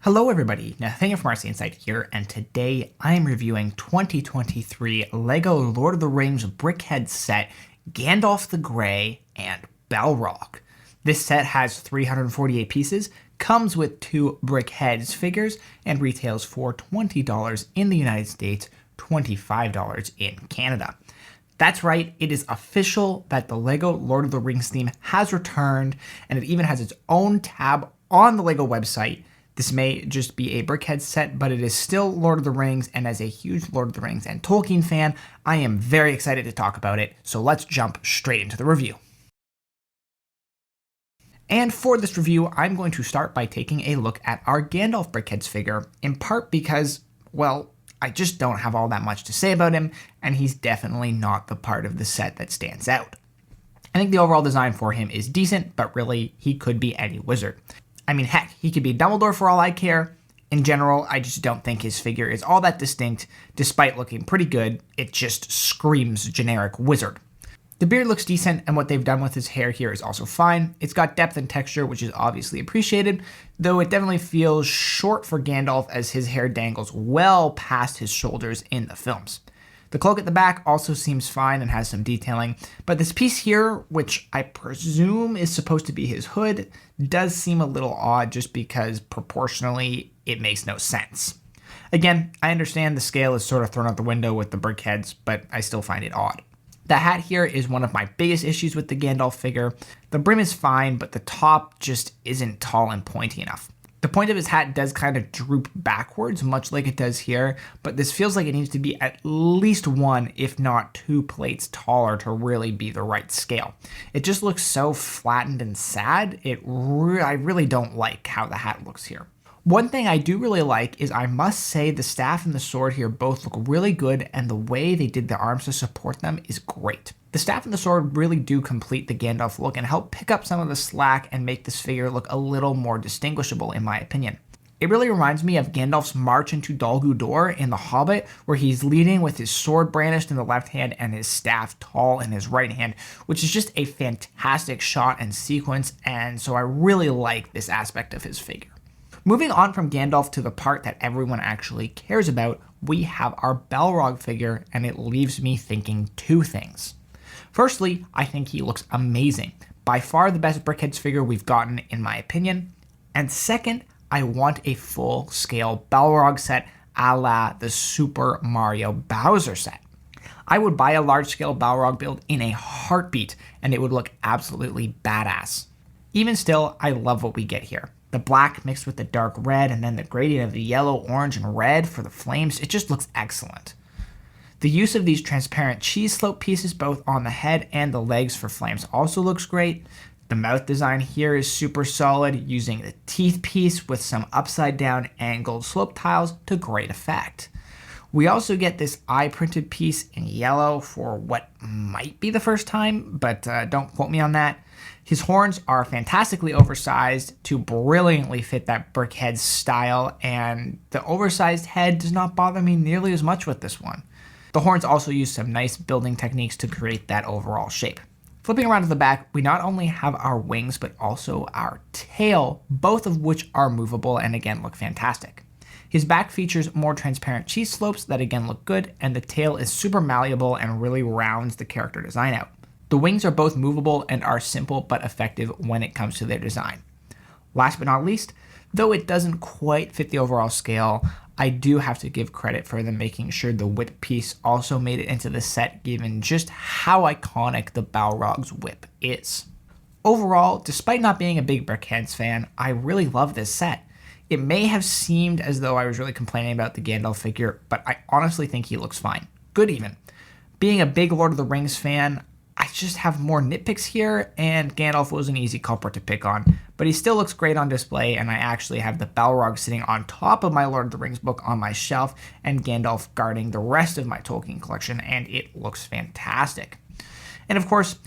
Hello everybody, Nathaniel from RCInsight here, and today I am reviewing 2023 LEGO Lord of the Rings Brickheadz set, Gandalf the Grey and Balrog. This set has 348 pieces, comes with 2 Brickheadz figures, and retails for $20 in the United States, $25 in Canada. That's right, it is official that the LEGO Lord of the Rings theme has returned, and it even has its own tab on the LEGO website. This may just be a Brickheadz set, but it is still Lord of the Rings, and as a huge Lord of the Rings and Tolkien fan, I am very excited to talk about it, so let's jump straight into the review. And for this review, I'm going to start by taking a look at our Gandalf Brickheadz figure, in part because, well, I just don't have all that much to say about him, and he's definitely not the part of the set that stands out. I think the overall design for him is decent, but really, he could be any wizard. I mean, heck, he could be Dumbledore for all I care. In general, I just don't think his figure is all that distinct. Despite looking pretty good, it just screams generic wizard. The beard looks decent, and what they've done with his hair here is also fine. It's got depth and texture, which is obviously appreciated, though it definitely feels short for Gandalf as his hair dangles well past his shoulders in the films. The cloak at the back also seems fine and has some detailing, but this piece here, which I presume is supposed to be his hood, does seem a little odd just because proportionally it makes no sense. Again, I understand the scale is sort of thrown out the window with the Brickheadz, but I still find it odd. The hat here is one of my biggest issues with the Gandalf figure. The brim is fine, but the top just isn't tall and pointy enough. The point of his hat does kind of droop backwards, much like it does here, but this feels like it needs to be at least 1, if not 2 plates taller to really be the right scale. It just looks so flattened and sad. I really don't like how the hat looks here. One thing I do really like is I must say the staff and the sword here both look really good, and the way they did the arms to support them is great. The staff and the sword really do complete the Gandalf look and help pick up some of the slack and make this figure look a little more distinguishable in my opinion. It really reminds me of Gandalf's march into Dol Guldur in The Hobbit, where he's leading with his sword brandished in the left hand and his staff tall in his right hand, which is just a fantastic shot and sequence, and so I really like this aspect of his figure. Moving on from Gandalf to the part that everyone actually cares about, we have our Balrog figure, and it leaves me thinking 2 things. Firstly, I think he looks amazing. By far the best Brickheadz figure we've gotten in my opinion. And second, I want a full-scale Balrog set a la the Super Mario Bowser set. I would buy a large-scale Balrog build in a heartbeat, and it would look absolutely badass. Even still, I love what we get here. The black mixed with the dark red, and then the gradient of the yellow, orange, and red for the flames, it just looks excellent. The use of these transparent cheese slope pieces both on the head and the legs for flames also looks great. The mouth design here is super solid, using the teeth piece with some upside down angled slope tiles to great effect. We also get this eye printed piece in yellow for what might be the first time, but don't quote me on that. His horns are fantastically oversized to brilliantly fit that Brickheadz style, and the oversized head does not bother me nearly as much with this one. The horns also use some nice building techniques to create that overall shape. Flipping around to the back, we not only have our wings, but also our tail, both of which are movable and again look fantastic. His back features more transparent cheese slopes that again look good, and the tail is super malleable and really rounds the character design out. The wings are both movable and are simple but effective when it comes to their design. Last but not least, though it doesn't quite fit the overall scale, I do have to give credit for them making sure the whip piece also made it into the set, given just how iconic the Balrog's whip is. Overall, despite not being a big Brickheadz fan, I really love this set. It may have seemed as though I was really complaining about the Gandalf figure, but I honestly think he looks fine. Good even. Being a big Lord of the Rings fan, I just have more nitpicks here, and Gandalf was an easy culprit to pick on, but he still looks great on display, and I actually have the Balrog sitting on top of my Lord of the Rings book on my shelf, and Gandalf guarding the rest of my Tolkien collection, and it looks fantastic. And of course,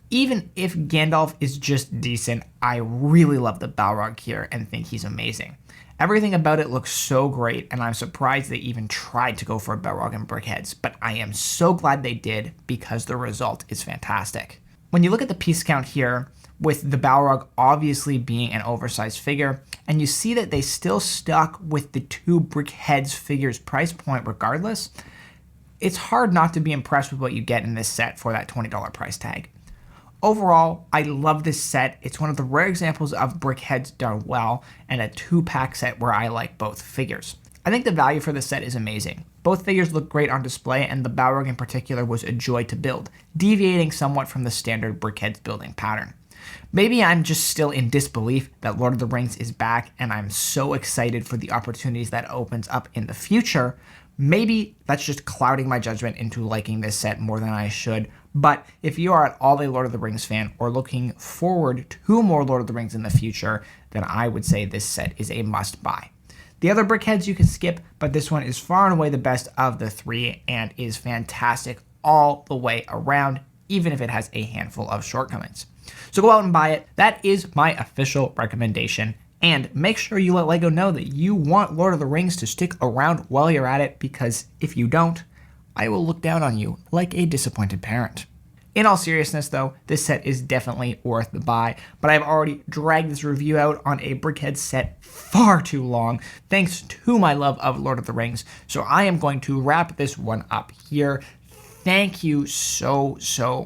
even if Gandalf is just decent, I really love the Balrog here and think he's amazing. Everything about it looks so great, and I'm surprised they even tried to go for a Balrog and Brickheadz, but I am so glad they did because the result is fantastic. When you look at the piece count here, with the Balrog obviously being an oversized figure, and you see that they still stuck with the 2 Brickheadz figures price point regardless. It's hard not to be impressed with what you get in this set for that $20 price tag. Overall, I love this set. It's one of the rare examples of Brickheadz done well, and a 2-pack set where I like both figures. I think the value for this set is amazing. Both figures look great on display, and the Balrog in particular was a joy to build, deviating somewhat from the standard Brickheadz building pattern. Maybe I'm just still in disbelief that Lord of the Rings is back, and I'm so excited for the opportunities that opens up in the future. Maybe that's just clouding my judgment into liking this set more than I should, but if you are at all a Lord of the Rings fan or looking forward to more Lord of the Rings in the future, then I would say this set is a must-buy. The other Brickheadz you can skip, but this one is far and away the best of the 3 and is fantastic all the way around, even if it has a handful of shortcomings. So go out and buy it. That is my official recommendation. And make sure you let LEGO know that you want Lord of the Rings to stick around while you're at it, because if you don't, I will look down on you like a disappointed parent. In all seriousness though, this set is definitely worth the buy, but I've already dragged this review out on a Brickheadz set far too long, thanks to my love of Lord of the Rings, so I am going to wrap this one up here. Thank you so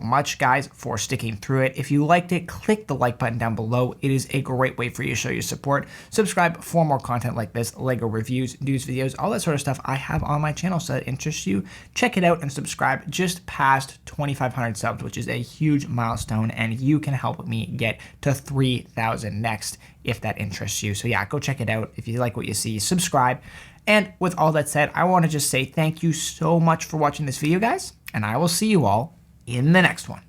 much, guys, for sticking through it. If you liked it, click the like button down below. It is a great way for you to show your support. Subscribe for more content like this, LEGO reviews, news videos, all that sort of stuff I have on my channel, so that interests you. Check it out and subscribe. Just past 2,500 subs, which is a huge milestone, and you can help me get to 3,000 next if that interests you. So yeah, go check it out. If you like what you see, subscribe. And with all that said, I want to just say thank you so much for watching this video, guys, and I will see you all in the next one.